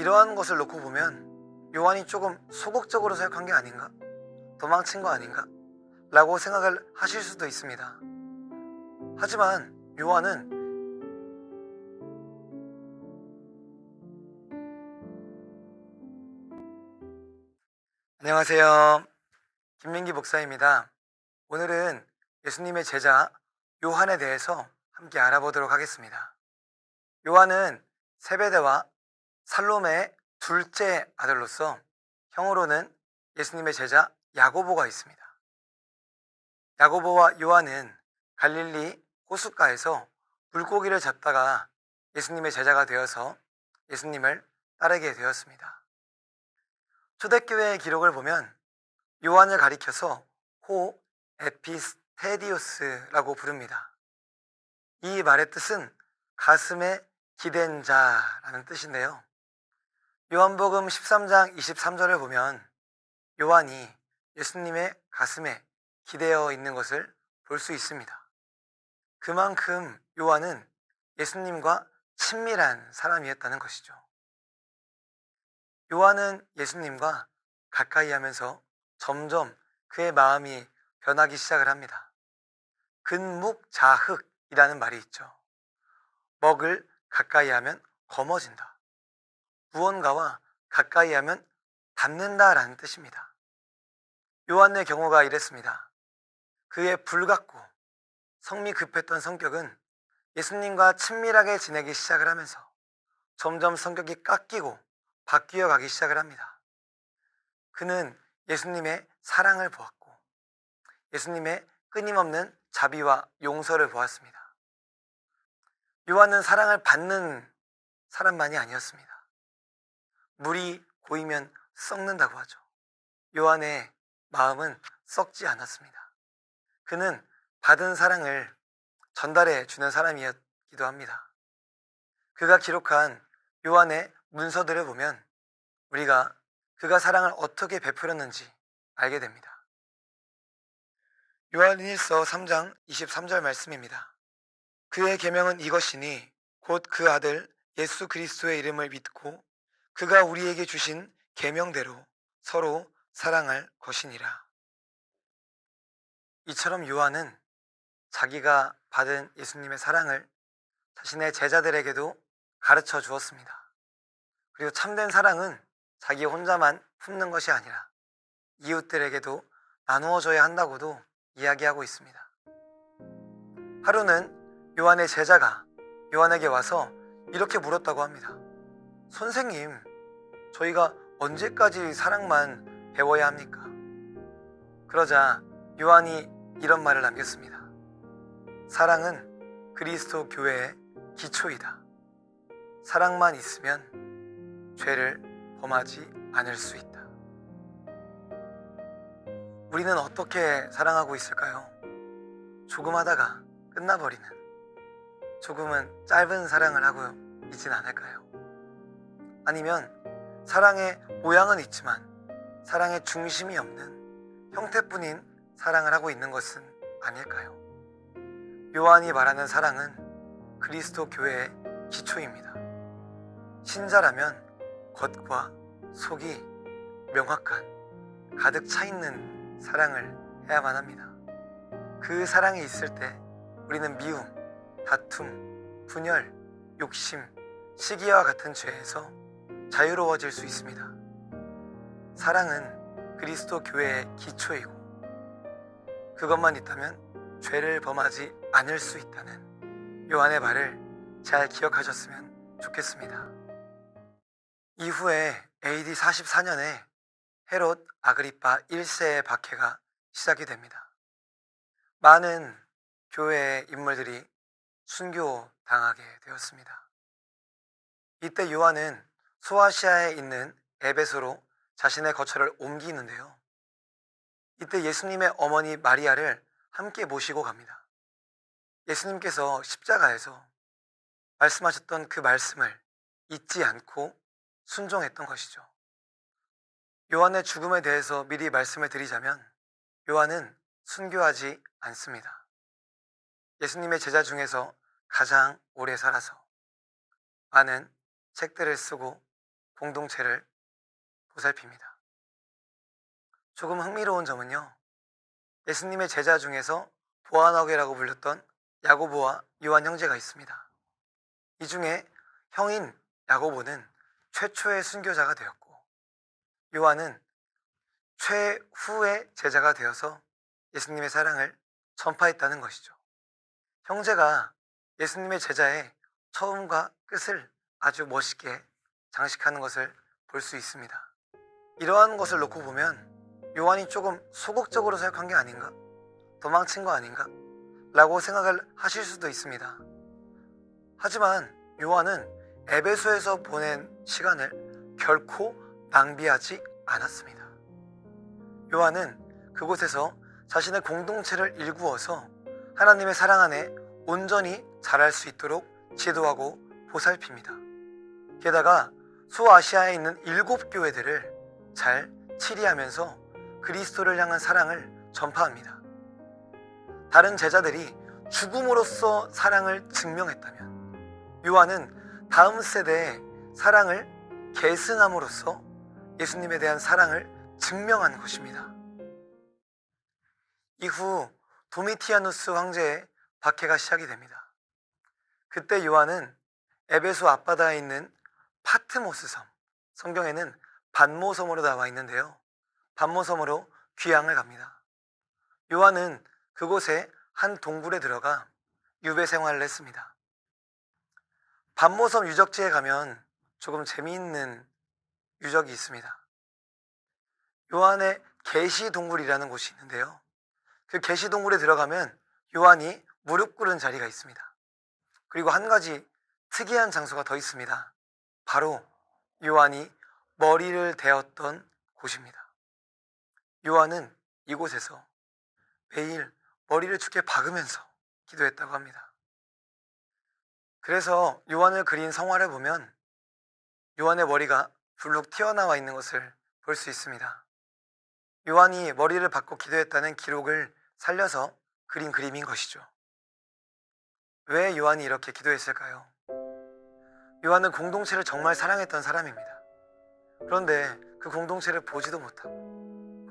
이러한 것을 놓고 보면 요한이 조금 소극적으로 생각한 게 아닌가? 도망친 거 아닌가? 라고 생각을 하실 수도 있습니다. 하지만 요한은 안녕하세요. 김민기 목사입니다. 오늘은 예수님의 제자 요한에 대해서 함께 알아보도록 하겠습니다. 요한은 세베대와 살로메의 둘째 아들로서 형으로는 예수님의 제자 야고보가 있습니다. 야고보와 요한은 갈릴리 호숫가에서 물고기를 잡다가 예수님의 제자가 되어서 예수님을 따르게 되었습니다. 초대교회의 기록을 보면 요한을 가리켜서 호 에피스테디오스라고 부릅니다. 이 말의 뜻은 가슴에 기댄 자라는 뜻인데요. 요한복음 13장 23절을 보면 요한이 예수님의 가슴에 기대어 있는 것을 볼 수 있습니다. 그만큼 요한은 예수님과 친밀한 사람이었다는 것이죠. 요한은 예수님과 가까이 하면서 점점 그의 마음이 변하기 시작을 합니다. 근묵자흑이라는 말이 있죠. 먹을 가까이 하면 검어진다. 무언가와 가까이 하면 닿는다라는 뜻입니다. 요한의 경우가 이랬습니다. 그의 불같고 성미 급했던 성격은 예수님과 친밀하게 지내기 시작을 하면서 점점 성격이 깎이고 바뀌어 가기 시작을 합니다. 그는 예수님의 사랑을 보았고 예수님의 끊임없는 자비와 용서를 보았습니다. 요한은 사랑을 받는 사람만이 아니었습니다. 물이 고이면 썩는다고 하죠. 요한의 마음은 썩지 않았습니다. 그는 받은 사랑을 전달해 주는 사람이었기도 합니다. 그가 기록한 요한의 문서들을 보면 우리가 그가 사랑을 어떻게 베풀었는지 알게 됩니다. 요한일서 3장 23절 말씀입니다. 그의 계명은 이것이니 곧 그 아들 예수 그리스도의 이름을 믿고 그가 우리에게 주신 계명대로 서로 사랑할 것이니라. 이처럼 요한은 자기가 받은 예수님의 사랑을 자신의 제자들에게도 가르쳐 주었습니다. 그리고 참된 사랑은 자기 혼자만 품는 것이 아니라 이웃들에게도 나누어줘야 한다고도 이야기하고 있습니다. 하루는 요한의 제자가 요한에게 와서 이렇게 물었다고 합니다. 선생님, 저희가 언제까지 사랑만 배워야 합니까? 그러자 요한이 이런 말을 남겼습니다. 사랑은 그리스도 교회의 기초이다. 사랑만 있으면 죄를 범하지 않을 수 있다. 우리는 어떻게 사랑하고 있을까요? 조금 하다가 끝나버리는, 조금은 짧은 사랑을 하고 있진 않을까요? 아니면 사랑의 모양은 있지만 사랑의 중심이 없는 형태뿐인 사랑을 하고 있는 것은 아닐까요? 요한이 말하는 사랑은 그리스도 교회의 기초입니다. 신자라면 겉과 속이 명확한 가득 차 있는 사랑을 해야만 합니다. 그 사랑이 있을 때 우리는 미움, 다툼, 분열, 욕심, 시기와 같은 죄에서 자유로워질 수 있습니다. 사랑은 그리스도 교회의 기초이고 그것만 있다면 죄를 범하지 않을 수 있다는 요한의 말을 잘 기억하셨으면 좋겠습니다. 이후에 AD 44년에 헤롯 아그리파 1세의 박해가 시작이 됩니다. 많은 교회의 인물들이 순교당하게 되었습니다. 이때 요한은 소아시아에 있는 에베소로 자신의 거처를 옮기는데요. 이때 예수님의 어머니 마리아를 함께 모시고 갑니다. 예수님께서 십자가에서 말씀하셨던 그 말씀을 잊지 않고 순종했던 것이죠. 요한의 죽음에 대해서 미리 말씀을 드리자면 요한은 순교하지 않습니다. 예수님의 제자 중에서 가장 오래 살아서 많은 책들을 쓰고 공동체를 보살핍니다. 조금 흥미로운 점은요, 예수님의 제자 중에서 보아너게라고 불렸던 야고보와 요한 형제가 있습니다. 이 중에 형인 야고보는 최초의 순교자가 되었고, 요한은 최후의 제자가 되어서 예수님의 사랑을 전파했다는 것이죠. 형제가 예수님의 제자의 처음과 끝을 아주 멋있게 장식하는 것을 볼 수 있습니다. 이러한 것을 놓고 보면 요한이 조금 소극적으로 생각한 게 아닌가? 도망친 거 아닌가? 라고 생각을 하실 수도 있습니다. 하지만 요한은 에베소에서 보낸 시간을 결코 낭비하지 않았습니다. 요한은 그곳에서 자신의 공동체를 일구어서 하나님의 사랑 안에 온전히 자랄 수 있도록 지도하고 보살핍니다. 게다가 소아시아에 있는 7교회들을 잘 치리하면서 그리스도를 향한 사랑을 전파합니다. 다른 제자들이 죽음으로써 사랑을 증명했다면 요한은 다음 세대의 사랑을 계승함으로써 예수님에 대한 사랑을 증명한 것입니다. 이후 도미티아누스 황제의 박해가 시작이 됩니다. 그때 요한은 에베소 앞바다에 있는 파트모스 섬, 성경에는 반모섬으로 나와 있는데요, 반모섬으로 귀향을 갑니다. 요한은 그곳에 한 동굴에 들어가 유배 생활을 했습니다. 반모섬 유적지에 가면 조금 재미있는 유적이 있습니다. 요한의 계시 동굴이라는 곳이 있는데요, 그 계시 동굴에 들어가면 요한이 무릎 꿇은 자리가 있습니다. 그리고 한 가지 특이한 장소가 더 있습니다. 바로 요한이 머리를 대었던 곳입니다. 요한은 이곳에서 매일 머리를 죽게 박으면서 기도했다고 합니다. 그래서 요한을 그린 성화를 보면 요한의 머리가 불룩 튀어나와 있는 것을 볼 수 있습니다. 요한이 머리를 박고 기도했다는 기록을 살려서 그린 그림인 것이죠. 왜 요한이 이렇게 기도했을까요? 요한은 공동체를 정말 사랑했던 사람입니다. 그런데 그 공동체를 보지도 못하고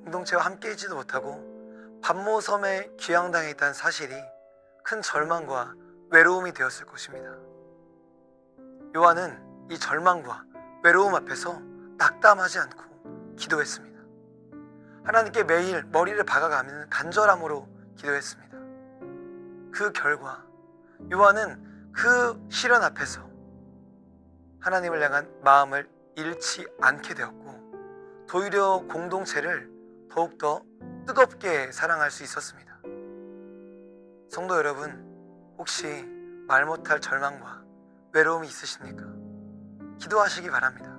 공동체와 함께 있지도 못하고 반모섬에 귀양당해 있다는 사실이 큰 절망과 외로움이 되었을 것입니다. 요한은 이 절망과 외로움 앞에서 낙담하지 않고 기도했습니다. 하나님께 매일 머리를 박아가며 간절함으로 기도했습니다. 그 결과 요한은 그 시련 앞에서 하나님을 향한 마음을 잃지 않게 되었고, 도리어 공동체를 더욱더 뜨겁게 사랑할 수 있었습니다. 성도 여러분, 혹시 말 못할 절망과 외로움이 있으십니까? 기도하시기 바랍니다.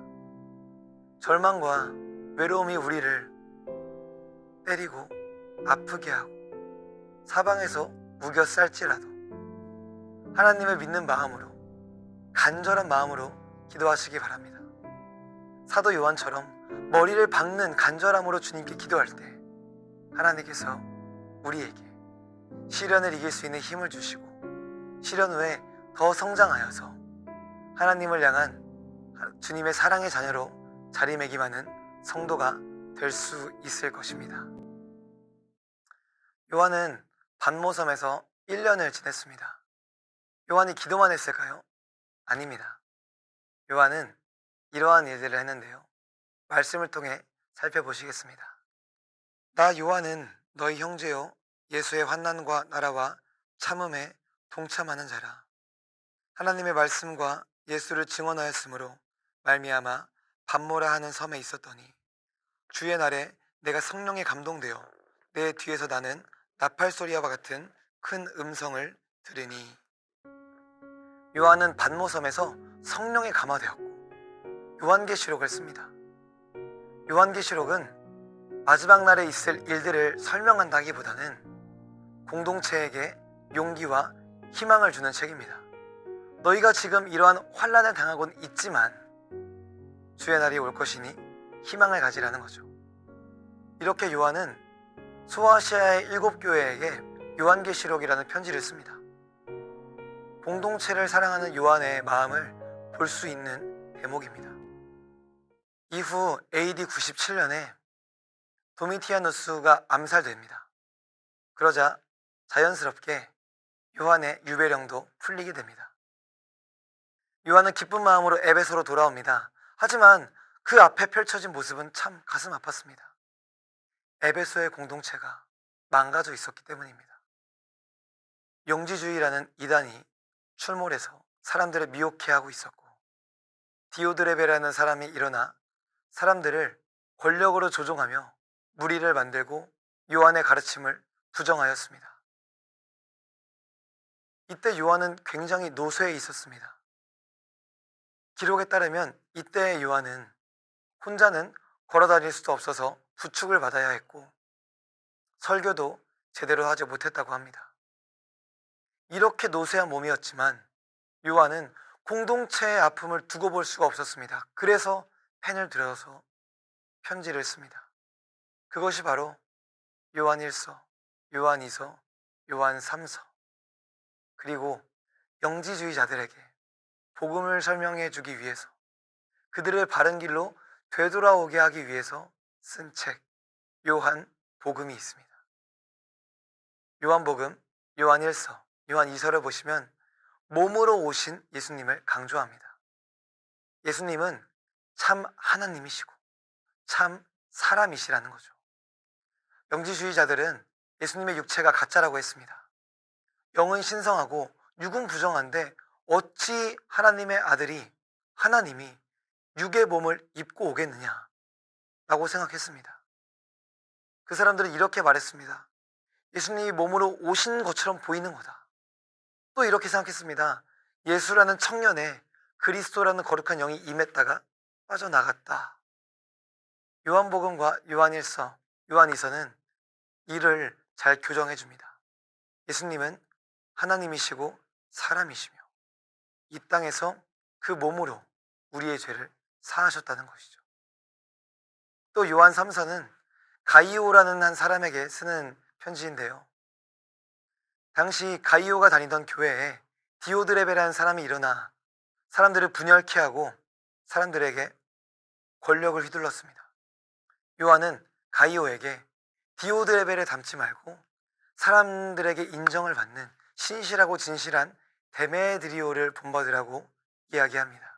절망과 외로움이 우리를 때리고 아프게 하고 사방에서 무겨쌀지라도 하나님을 믿는 마음으로, 간절한 마음으로 기도하시기 바랍니다. 사도 요한처럼 머리를 박는 간절함으로 주님께 기도할 때 하나님께서 우리에게 시련을 이길 수 있는 힘을 주시고, 시련 후에 더 성장하여서 하나님을 향한 주님의 사랑의 자녀로 자리매김하는 성도가 될 수 있을 것입니다. 요한은 반모섬에서 1년을 지냈습니다. 요한이 기도만 했을까요? 아닙니다. 요한은 이러한 일들을 했는데요, 말씀을 통해 살펴보시겠습니다. 나 요한은 너희 형제요 예수의 환난과 나라와 참음에 동참하는 자라. 하나님의 말씀과 예수를 증언하였으므로 말미암아 반모라 하는 섬에 있었더니 주의 날에 내가 성령에 감동되어 내 뒤에서 나는 나팔 소리와 같은 큰 음성을 들으니. 요한은 반모섬에서 성령에 감화되었고 요한계시록을 씁니다. 요한계시록은 마지막 날에 있을 일들을 설명한다기보다는 공동체에게 용기와 희망을 주는 책입니다. 너희가 지금 이러한 환난을 당하고는 있지만 주의 날이 올 것이니 희망을 가지라는 거죠. 이렇게 요한은 소아시아의 7교회에게 요한계시록이라는 편지를 씁니다. 공동체를 사랑하는 요한의 마음을 볼 수 있는 대목입니다. 이후 AD 97년에 도미티아누스가 암살됩니다. 그러자 자연스럽게 요한의 유배령도 풀리게 됩니다. 요한은 기쁜 마음으로 에베소로 돌아옵니다. 하지만 그 앞에 펼쳐진 모습은 참 가슴 아팠습니다. 에베소의 공동체가 망가져 있었기 때문입니다. 영지주의라는 이단이 출몰해서 사람들을 미혹해하고 있었고, 디오드레베라는 사람이 일어나 사람들을 권력으로 조종하며 무리를 만들고 요한의 가르침을 부정하였습니다. 이때 요한은 굉장히 노쇠해 있었습니다. 기록에 따르면 이때의 요한은 혼자는 걸어다닐 수도 없어서 부축을 받아야 했고 설교도 제대로 하지 못했다고 합니다. 이렇게 노쇠한 몸이었지만 요한은 공동체의 아픔을 두고 볼 수가 없었습니다. 그래서 펜을 들어서 편지를 씁니다. 그것이 바로 요한 1서, 요한 2서, 요한 3서, 그리고 영지주의자들에게 복음을 설명해 주기 위해서, 그들을 바른 길로 되돌아오게 하기 위해서 쓴 책, 요한 복음이 있습니다. 요한 복음, 요한 1서, 요한 2서를 보시면 몸으로 오신 예수님을 강조합니다. 예수님은 참 하나님이시고 참 사람이시라는 거죠. 영지주의자들은 예수님의 육체가 가짜라고 했습니다. 영은 신성하고 육은 부정한데 어찌 하나님의 아들이, 하나님이 육의 몸을 입고 오겠느냐 라고 생각했습니다. 그 사람들은 이렇게 말했습니다. 예수님이 몸으로 오신 것처럼 보이는 거다. 또 이렇게 생각했습니다. 예수라는 청년에 그리스도라는 거룩한 영이 임했다가 빠져나갔다. 요한복음과 요한 1서, 요한 2서는 이를 잘 교정해 줍니다. 예수님은 하나님이시고 사람이시며 이 땅에서 그 몸으로 우리의 죄를 사하셨다는 것이죠. 또 요한 3서는 가이오라는 한 사람에게 쓰는 편지인데요. 당시 가이오가 다니던 교회에 디오드레베라는 사람이 일어나 사람들을 분열케 하고 사람들에게 권력을 휘둘렀습니다. 요한은 가이오에게 디오드레베를 닮지 말고 사람들에게 인정을 받는 신실하고 진실한 데메드리오를 본받으라고 이야기합니다.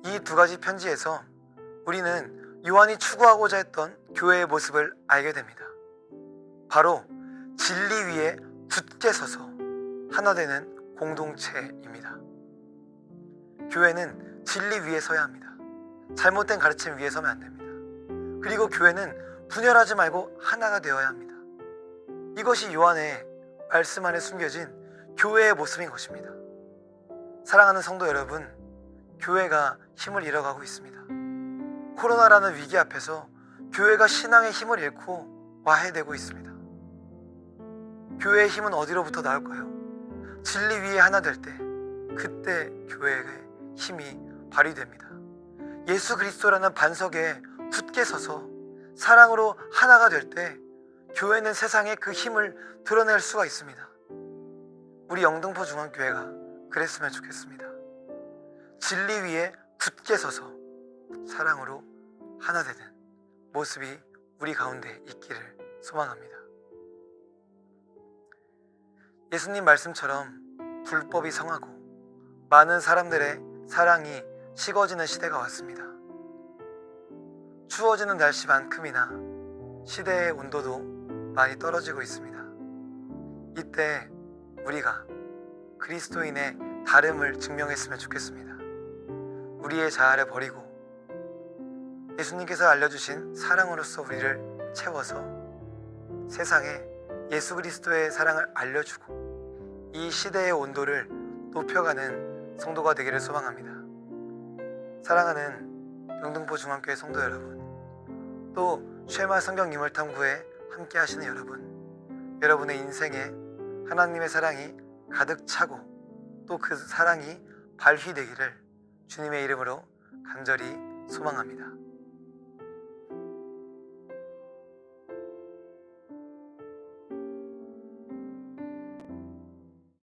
이 두 가지 편지에서 우리는 요한이 추구하고자 했던 교회의 모습을 알게 됩니다. 바로 진리 위에 굳게 서서 하나 되는 공동체입니다. 교회는 진리 위에 서야 합니다. 잘못된 가르침 위에 서면 안 됩니다. 그리고 교회는 분열하지 말고 하나가 되어야 합니다. 이것이 요한의 말씀 안에 숨겨진 교회의 모습인 것입니다. 사랑하는 성도 여러분, 교회가 힘을 잃어가고 있습니다. 코로나라는 위기 앞에서 교회가 신앙의 힘을 잃고 와해되고 있습니다. 교회의 힘은 어디로부터 나올까요? 진리 위에 하나 될 때, 그때 교회의 힘이 발휘됩니다. 예수 그리스도라는 반석에 굳게 서서 사랑으로 하나가 될 때 교회는 세상에 그 힘을 드러낼 수가 있습니다. 우리 영등포 중앙교회가 그랬으면 좋겠습니다. 진리 위에 굳게 서서 사랑으로 하나 되는 모습이 우리 가운데 있기를 소망합니다. 예수님 말씀처럼 불법이 성하고 많은 사람들의 사랑이 식어지는 시대가 왔습니다. 추워지는 날씨만큼이나 시대의 온도도 많이 떨어지고 있습니다. 이때 우리가 그리스도인의 다름을 증명했으면 좋겠습니다. 우리의 자아를 버리고 예수님께서 알려주신 사랑으로서 우리를 채워서 세상에 예수 그리스도의 사랑을 알려주고 이 시대의 온도를 높여가는 성도가 되기를 소망합니다. 사랑하는 영등포 중앙교회 성도 여러분, 또 쉐마 성경 인물 탐구에 함께 하시는 여러분, 여러분의 인생에 하나님의 사랑이 가득 차고 또 그 사랑이 발휘되기를 주님의 이름으로 간절히 소망합니다.